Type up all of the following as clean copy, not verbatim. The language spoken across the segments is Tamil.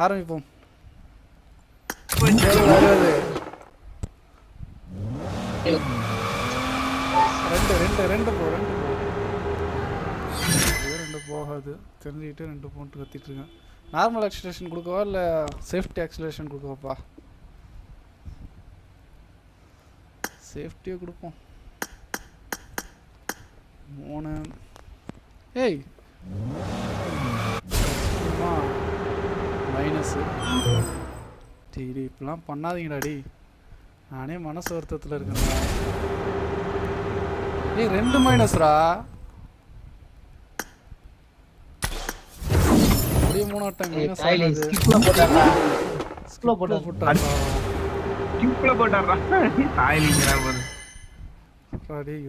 ஆரம்பிப்போம். ரெண்டு போகாது தெரிஞ்சுக்கிட்டு 2 போன்ட்டு கத்திட்டு இருக்கேன். நார்மல் ஆக்சிலேஷன் கொடுக்கவா இல்லை சேஃப்டி ஆக்சிலேஷன் கொடுக்கவாப்பா? சேஃப்டியை கொடுப்போம். 3 ஏய் மைனஸு. சரி இப்பெல்லாம் பண்ணாதீங்கடாடி, நானே மனசு வருத்தத்தில் இருக்கேன்டா. ஏய் 2 மைனஸ்ரா. அப்படியே 3 டைம் மைனஸ் ஆகுது.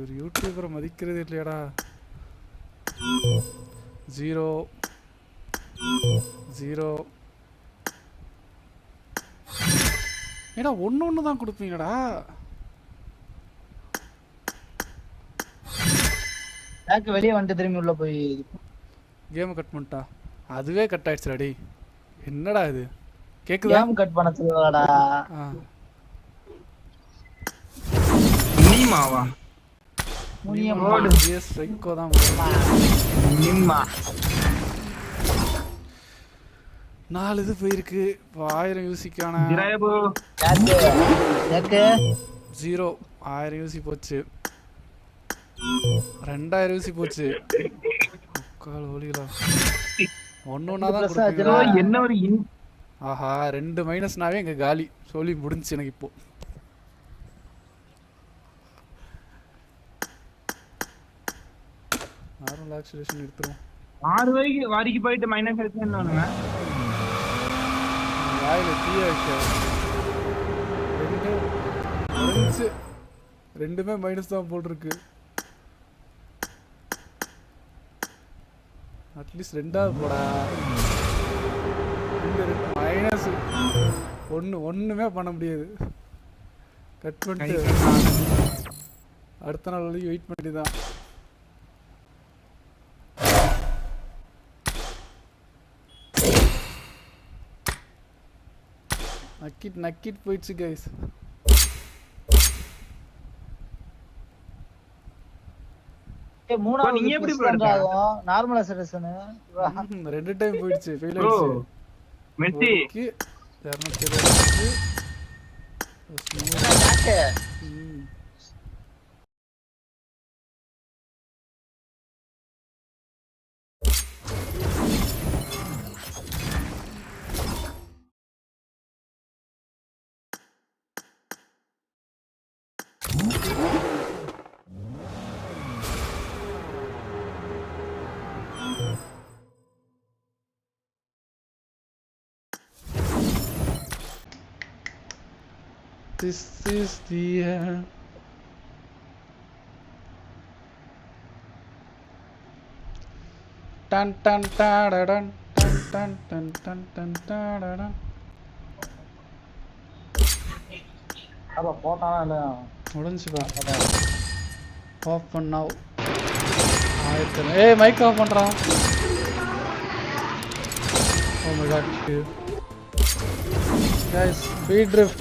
ஒரு யூடியூபரை மதிக்கிறது இல்லையாடா. 0 0 ஏடா ஒன்று தான் கொடுப்பீங்கடா. வெளியே வந்துட்டு திரும்பி உள்ள போய் கேம் கட் பண்ணிட்டா. அதுவே கட் ஆயிடுச்சுடாடி. என்னடா இது கேக்குதா? கேம் கட் பண்ண சொல்லுவாடா. நீமாவா முனிய மோடு எஸ் சைக்கோ தான். நீமா 4 இது போயிருக்கு. இப்போ 1000 யூசிக்கான 0 1000 யூசி போச்சு. 2000 யூசி போச்சு. கால் ஒலிகளா ஒன்னொன்னா தான் என்ன ஒரு ஆஹா 2 மைனஸ்னாவே எங்க காலி சொல்லி முடிஞ்சு எனக்கு. இப்போ நார்மல் ஆக்சிலேஷன் எடுத்துரும். 6 வரைக்கும் போயிட்டு மைனஸ் எடுத்துன்னு வாயில தீய வைக்க 2மே மைனஸ் தான் போட்டிருக்கு. அட்லீஸ்ட் 2ஆவது போடா. மைனஸ் ஒண்ணுமே பண்ண முடியாது. கட் பண்ணிட்டு அடுத்த நாள் வரைக்கும் வெயிட் பண்ணி தான். நக்கிட் போயிடுச்சு கைஸ். மூணாவது நீங்க எப்படி நார்மல் ஆக்சிலேஷன் 2 டைம் போயிடுச்சு. ஃபெயில் ஆயிடுச்சு. Messi 220 This is the end. Tan tan tadadan tan tan tan tan tan tadadan. அப்ப போட்டானா இல்ல முடிஞ்சுப்பா. ஆஃப் பண்ணா ஆயிரத்து. ஏய் மைக் ஆஃப் பண்றா. Oh my god. Guys, speed drift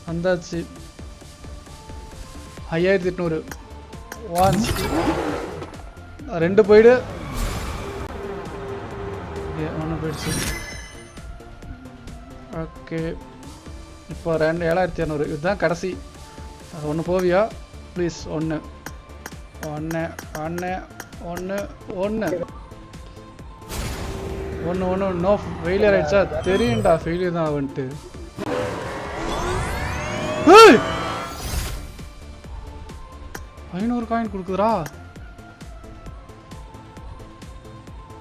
வந்தாச்சு. 5800 ஒன்ஸ் 2 போயிடு. 1 போயிடுச்சு. ஓகே இப்போ 7200 இதுதான் கடைசி. 1 போவியா ப்ளீஸ்? 1 1 1 1 1 1 நோ ஃபெயிலியர் ஆயிடுச்சா? தெரியும்டா ஃபெயிலியர் தான் வந்துட்டு. 500 காயின் கொடுக்குதுரா.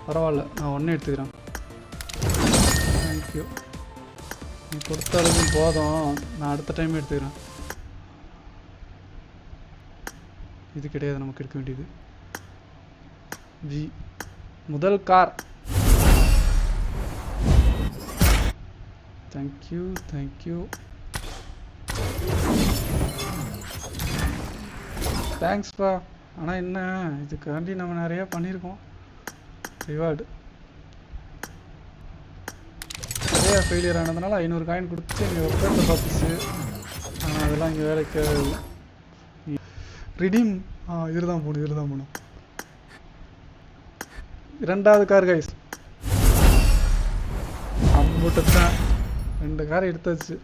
பரவாயில்ல நான் 1 எடுத்துக்கிறேன். தேங்க்யூ. நீ கொடுத்த அளவுக்கு போதும். நான் அடுத்த டைம் எடுத்துக்கிறேன். இது கிடையாது நமக்கு எடுக்க வேண்டியது. முதல் கார். Thank you thank you தேங்க்ஸ்ப்பா. ஆனால் என்ன இதுக்காண்டி நம்ம நிறையா பண்ணியிருக்கோம். ரிவார்டு நிறையா ஃபெயிலியர் ஆனதுனால 500 காயின் கொடுத்து இங்கே ஒப்பேட்டர் ஆஃபீஸு அதெல்லாம் இங்கே வேலைக்கு ரிடீம் இதில் தான் போகணும் இரண்டாவது கார் கைஸ் அம்பூட்டு தான் 2 காரை எடுத்தாச்சு.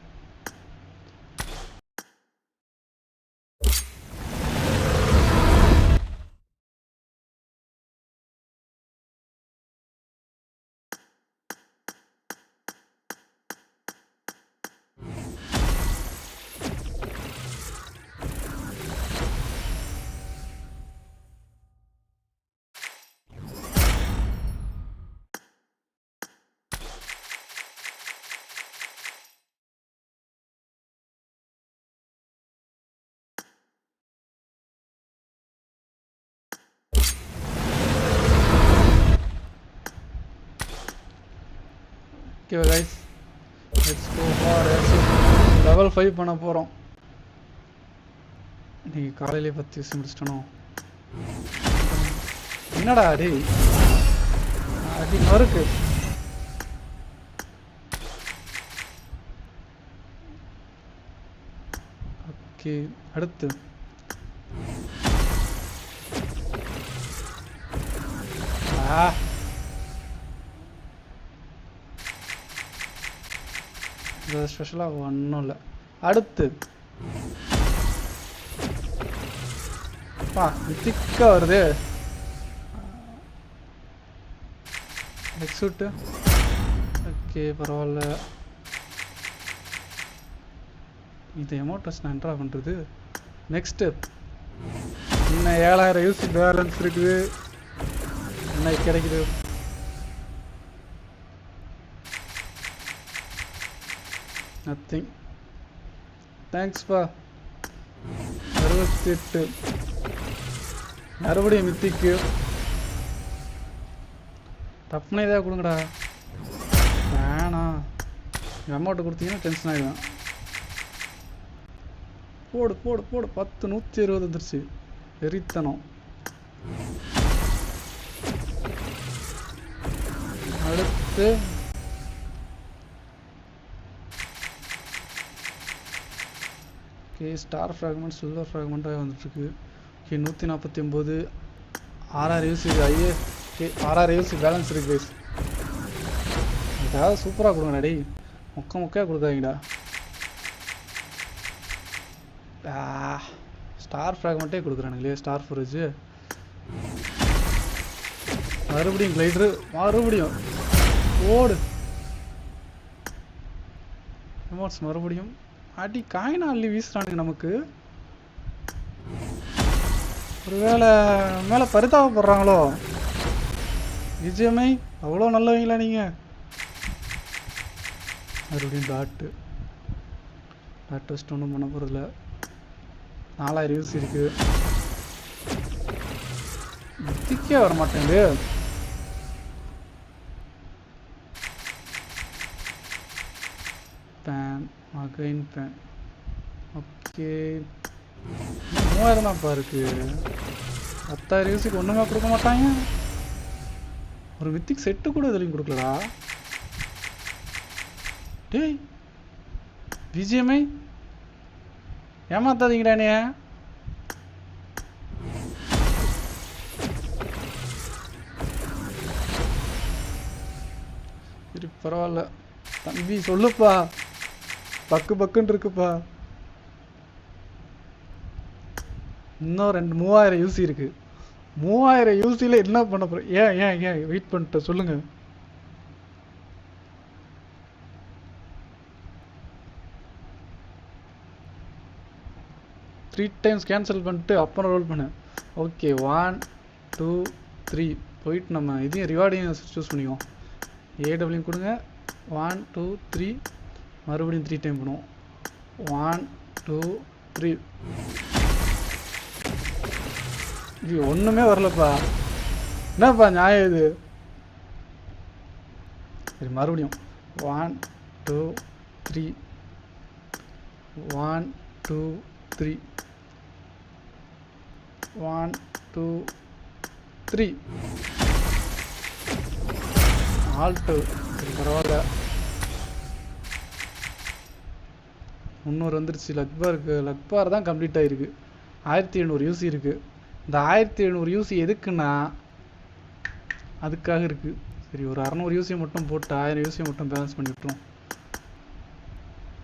Okay guys, let's go for level 5 பண்ண போகிறோம். இன்னைக்கு காலையிலே 10 விஷயம் முடிச்சிட்டணும். என்னடா அடி அடி நொறுக்கு. ஓகே, அடுத்து ஸ்பெஷலாக ஒன்றும் இல்லை. அடுத்து திக்காக வருது எக்ஸூட்டு. ஓகே பரவாயில்ல. இது எமௌண்ட் நான் என்ட்ரா பண்ணுறது. நெக்ஸ்ட்டு இன்னும் 7000 யூசி பேலன்ஸ் இருக்குது. என்ன கிடைக்குது? நத்திங். தேங்க்ஸ்ப்பா. 68 மறுபடியும் மித்திக்கு டப்புனே இதாக கொடுங்கடா. வேணாம், அமௌண்ட்டு கொடுத்தீங்கன்னா டென்ஷன் ஆகிடும். போடு போடு போடு. 10 120 வந்துருச்சு. வெறித்தனம். அடுத்து ஓகே, ஸ்டார் ஃப்ராக்மெண்ட் சில்வர் ஃப்ராக்மெண்ட்டாக வந்துட்டுருக்கு. ஓகே 149 6 யூசி ஐயே. ஓகே 6 யூசி பேலன்ஸ் இருக்குது கைஸ். ஏதாவது சூப்பராக கொடுங்கடா டேய். மொக்கையாக கொடுக்காதீங்கடா. ஸ்டார் ஃப்ராக்மெண்ட்டே கொடுக்குறானுங்களே. ஸ்டார் ஃப்ரிட்ஜு மறுபடியும் கிளைடரு மறுபடியும் ஓடு எமோட்ஸ் மறுபடியும் அடி. காயினா அள்ளி வீசுறானுங்க நமக்கு. ஒருவேளை மேலே பரிதாபப்படுறாங்களோ? விஜயமை அவ்வளோ நல்லவங்களா நீங்கள்? மறுபடியும் டாட்டு வச்சுட்டு ஒன்றும் பண்ண போகிறதில்ல. 4000 யூஸ் இருக்கு. திக்கே வர மாட்டேங்குது. Pan again pan. ஓகே 3000 தான்ப்பா இருக்கு. 10,000 யூஸுக்கு ஒன்றுமே கொடுக்க மாட்டாங்க. ஒரு மித்திக் செட்டு கூட இதுலையும் கொடுக்கலடா. டேய் விஜயமை ஏமாத்தாதீங்கடா நீ. சரி பரவாயில்ல தம்பி, சொல்லுப்பா. பக்குன்னு இருக்குப்பா. இன்னும் 3000 யூசி இருக்கு. 3000 யூசியில் என்ன பண்ண போகிறேன்? ஏன் வெயிட் பண்ணிட்டு சொல்லுங்க. த்ரீ டைம்ஸ் கேன்சல் பண்ணிட்டு அப்புறம் ரோல் பண்ணேன். ஓகே 1 2 3 போயிட்டு நம்ம இதையும் ரிவார்டையும் சூஸ் பண்ணிக்குவோம். ஏடபிள்யூ கொடுங்க. 1 2 3 மறுபடியும் 3 டைம் பண்ணுவோம். 1 2 3. இது ஒன்றுமே வரலப்பா. என்னப்பா நியாயம் இது? சரி மறுபடியும் 1 2 3 1 2 3 1 2 3 ஆல்ட்டு. சரி பரவாயில்ல. இன்னொரு வந்துருச்சு. லக்பார் தான் கம்ப்ளீட் ஆகிருக்கு. 1700 யூசி இருக்குது. இந்த 1700 யூசி எதுக்குன்னா அதுக்காக இருக்குது. சரி, ஒரு 600 யூசி மட்டும் போட்டு 1000 யூசி மட்டும் பேலன்ஸ் பண்ணி விட்டுரும்.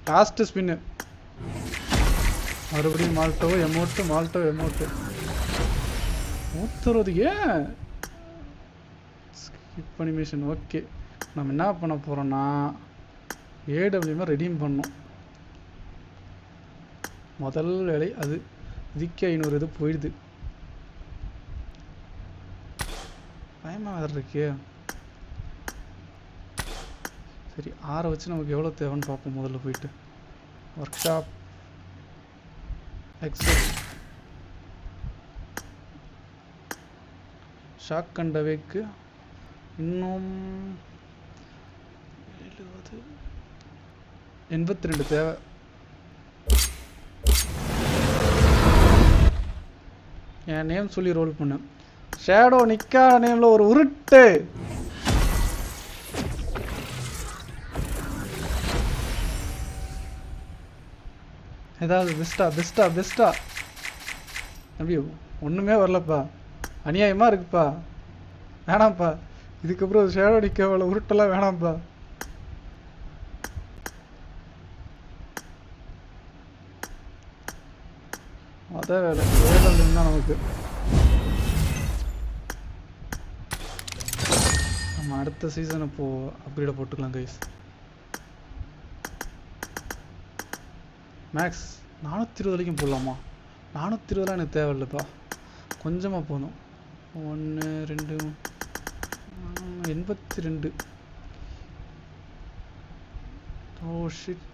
Last spin. மறுபடியும் மால்டோ எமோட்டு ஊத்துறது. ஏன் ஸ்கிப் அனிமேஷன்? ஓகே, நம்ம என்ன பண்ண போகிறோன்னா ஏடபிள்யூமே ரெடீம் பண்ணோம். முதல் வேலை அது. இதுக்கே 500 இது போயிடுது. பயமாக வேறு இருக்கே. சரி, 6 வச்சு நமக்கு எவ்வளோ தேவைன்னு பார்ப்போம். முதல்ல போயிட்டு ஒர்க் ஷாப் எக்ஸல் ஷாக் கண்டவேக்கு இன்னும் 82 தேவை. என் நேம் சொல்லி ரோல் பண்ணு. ஷேடோ நிக்கா நேம்ல ஒரு உருட்டு. ஏதாவது பெஸ்டா அப்படி ஒன்றுமே வரலப்பா. அநியாயமாக இருக்குப்பா. வேணாம்ப்பா. இதுக்கப்புறம் ஷேடோ நிக்க உருட்டெல்லாம் வேணாம்ப்பா. அதான் வேலை தான் நமக்கு. நம்ம அடுத்த சீசன் இப்போது அப்கிரேடை போட்டுக்கலாம் கைஸ். மேக்ஸ் 420 வரைக்கும் போடலாமா? 420 எனக்கு தேவையில்லைப்பா, கொஞ்சமாக போதும். 1 2 82. ஓ ஷிட்,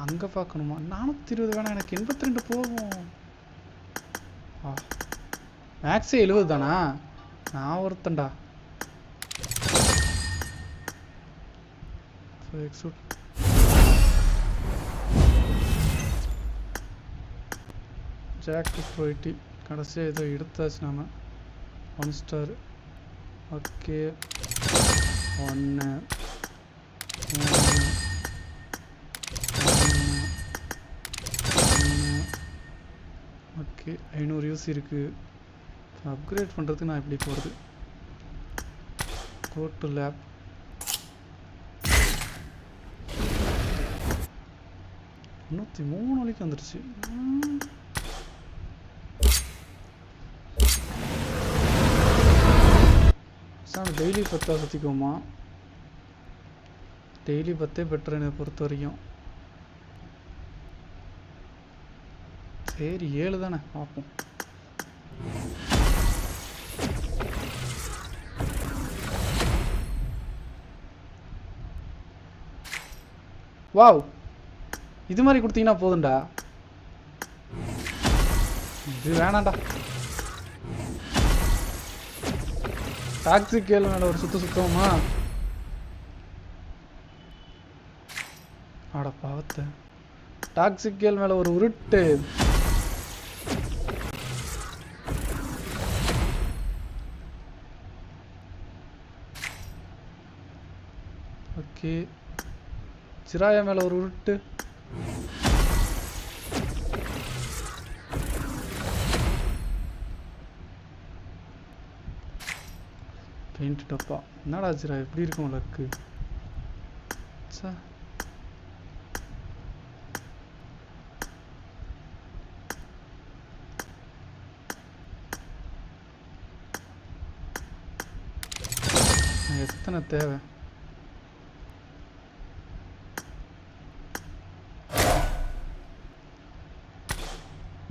அங்கே பார்க்கணுமா? 420 வேணாம், எனக்கு 82 போகும். மேக்ஸே 70 தானா? நான் ஒருத்தன்டா. ஜாக்கு போயிட்டு கடைசியாக ஏதோ எடுத்தாச்சு நாம. 1 ஸ்டார். Okay, 1 okay. 500 யூஸ் இருக்குது. அப்கிரேட் பண்ணுறதுக்கு நான் எப்படி போகிறது? Go to lab. நூற்றி 3 வரைக்கும் வந்துடுச்சு. சார் டெய்லி 10 சுற்றிக்குவோமா? டெய்லி 10 பெட்டர் என்னை பொறுத்த வரைக்கும். சரி 7 தானே, பார்ப்போம். வாவ், இது மாதிரி கொடுத்தீங்கன்னா போதும்டா. இது வேணாண்டா. டாக்ஸிக் கேள் மேலே ஒரு சுத்தமா? ஆட பாவத்தை. டாக்ஸிக் கேள் மேலே ஒரு உருட்டு. ஓகே, சிராயா மேலே ஒரு உருட்டு. பெயிண்ட் டப்பா. என்னடா சிரா எப்படி இருக்கும் லக்கு? சா எத்தனை தேவை?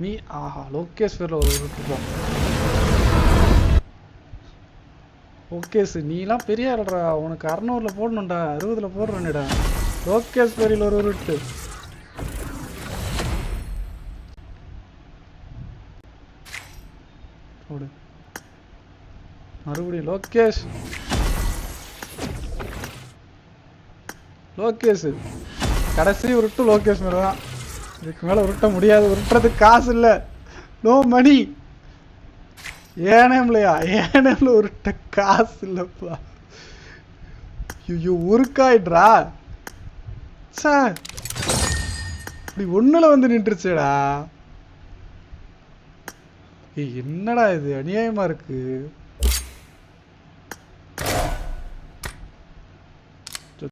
நீ ஆஹா லோகேஸ்வரில் ஒரு உருட்டுப்பா. லோகேஷ் நீலாம் பெரிய ஆள்றா, உனக்கு 600ல் போடணும்டா, 60ல் போடுறேன்டா. லோகேஸ்வரியில் ஒரு உருட்டு. போடு மறுபடியும். லோகேஷ் கடைசி உருட்டு லோகேஷ் மேலே தான். இதுக்கு மேலே உருட்ட முடியாது. உருட்டுறதுக்கு காசு இல்லை. No money. ஏனேம்லையா? ஏனேம்ல உருட்ட காசு இல்லைப்பா. ஐயோ உருக்காயிட்ரா சார். அப்படி ஒண்ணுல வந்து நின்றுச்சேடா. ஏய் என்னடா இது அநியாயமா இருக்கு.